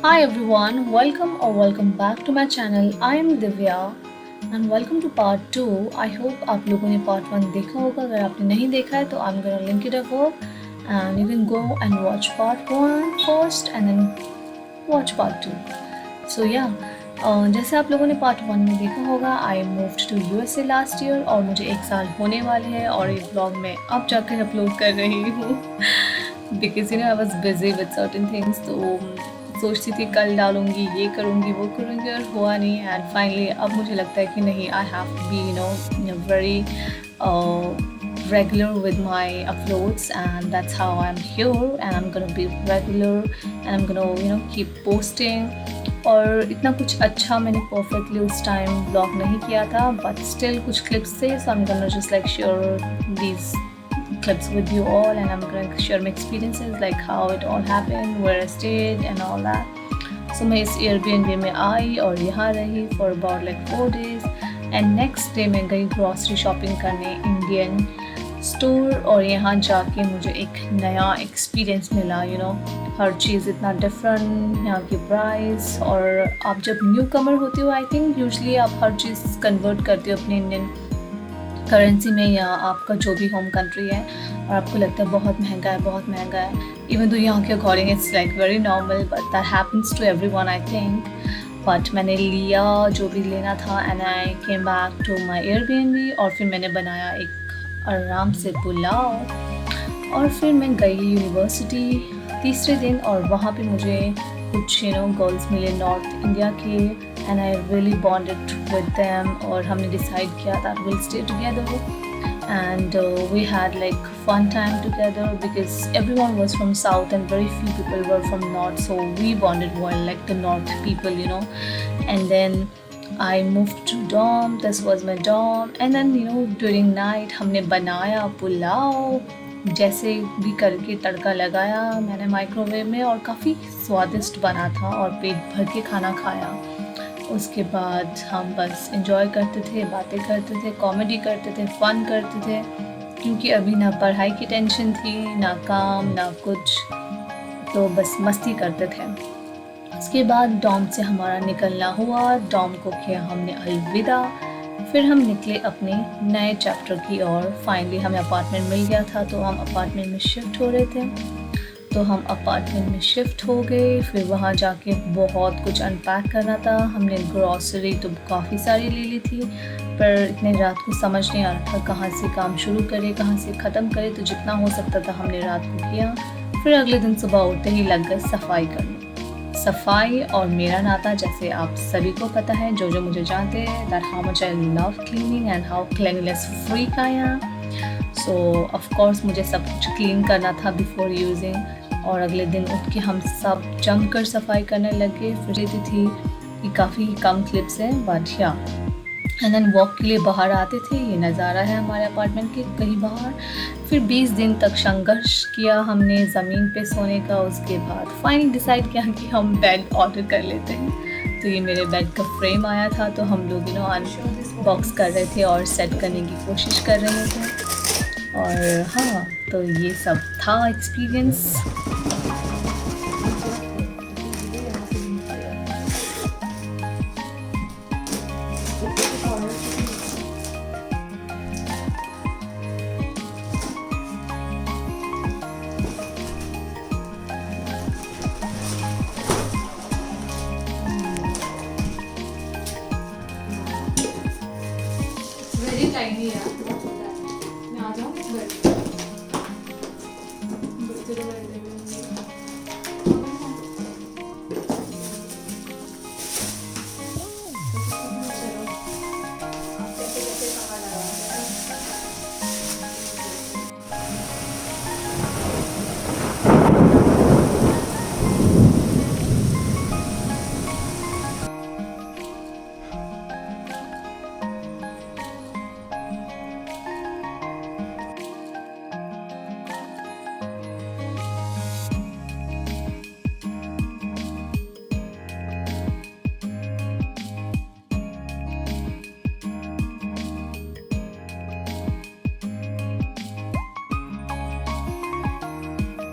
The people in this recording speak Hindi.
Hi everyone, welcome back to my channel. I am Divya and welcome to part 2. I hope आप लोगों ने part 1 देखा होगा. अगर आपने नहीं देखा है तो I'm gonna link it above and you can go and watch part 1 first and then watch part 2. So yeah, जैसे आप लोगों ने पार्ट 1 में देखा होगा I moved to USA last year और मुझे 1 साल होने वाले हैं और ये ब्लॉग मैं अब जाकर अपलोड कर रही हूँ because I was busy with certain things. तो सोचती थी कल डालूंगी, ये करूँगी, वो करूँगी और हुआ नहीं. एंड फाइनली अब मुझे लगता है कि नहीं, I have to be very regular with my uploads, and that's how I'm here, and I'm gonna be regular and I'm gonna keep posting. और इतना कुछ अच्छा मैंने परफेक्टली उस टाइम ब्लॉग नहीं किया था, बट स्टिल कुछ क्लिप्स थे, so I'm gonna just like share these clips with you all, and I'm gonna share my experiences like how it all happened, where I stayed and all that. So मैं इस Airbnb में आई और यहाँ रही for about like 4 days, and next day मैं गई ग्रॉसरी शॉपिंग करने इंडियन स्टोर, और यहाँ जाके मुझे एक नया एक्सपीरियंस मिला. हर चीज़ इतना डिफरेंट, यहाँ की प्राइस. और आप जब न्यू कमर होते हो, आई थिंक यूजली आप हर चीज़ कन्वर्ट करते हो अपने इंडियन करेंसी में या आपका जो भी होम कंट्री है, और आपको लगता है बहुत महंगा है, बहुत महंगा है. इवन तो यहाँ के according it's like very normal, but that happens to everyone I think. But मैंने लिया जो भी लेना था and I came back to my Airbnb, और फिर मैंने बनाया एक आराम से पुलाव, और फिर मैं गई यूनिवर्सिटी तीसरे दिन, और वहाँ पे मुझे कुछ गर्ल्स मिले नॉर्थ इंडिया के, and I really bonded with them, और हमने डिसाइड किया that will stay together and we had like fun time together because everyone was from south and very few people were from north, so we bonded well like the north people. And then I moved to dorm. This was my dorm, and then during night हमने बनाया पुलाव, जैसे भी करके तड़का लगाया मैंने माइक्रोवेव में, और काफ़ी स्वादिष्ट बना था और पेट भर के खाना खाया. उसके बाद हम बस एंजॉय करते थे, बातें करते थे, कॉमेडी करते थे, फ़न करते थे, क्योंकि अभी ना पढ़ाई की टेंशन थी, ना काम, ना कुछ, तो बस मस्ती करते थे. उसके बाद डॉम से हमारा निकलना हुआ, डॉम को किया हमने अलविदा. फिर हम निकले अपने नए चैप्टर की ओर. फाइनली हमें अपार्टमेंट मिल गया था, तो हम अपार्टमेंट में शिफ्ट हो रहे थे. तो हम अपार्टमेंट में शिफ्ट हो गए. फिर वहाँ जाके बहुत कुछ अनपैक करना था. हमने ग्रॉसरी तो काफ़ी सारी ले ली थी, पर इतने रात को समझ नहीं आ रहा था कहाँ से काम शुरू करें, कहाँ से ख़त्म करें, तो जितना हो सकता था हमने रात को किया. फिर अगले दिन सुबह उठते ही लग गए सफाई करने. सफाई और मेरा नाता, जैसे आप सभी को पता है, जो मुझे जानते हैं, that how much I love cleaning and how cleanliness freak I am. So of course मुझे सब कुछ क्लीन करना था बिफोर यूजिंग, और अगले दिन उठ के हम सब जमकर सफाई करने लगे. फिर लेती थी कि काफ़ी कम क्लिप्स हैं, बट या. एंड देन वॉक के लिए बाहर आते थे. ये नज़ारा है हमारे अपार्टमेंट के कहीं बाहर. फिर 20 दिन तक संघर्ष किया हमने ज़मीन पे सोने का. उसके बाद फाइनली डिसाइड किया कि हम बेड ऑर्डर कर लेते हैं. तो ये मेरे बेड का फ्रेम आया था, तो हम लोग अनबॉक्स कर रहे थे और सेट करने की कोशिश कर रहे थे. और हाँ, तो ये सब था एक्सपीरियंस. Very tiny, yeah.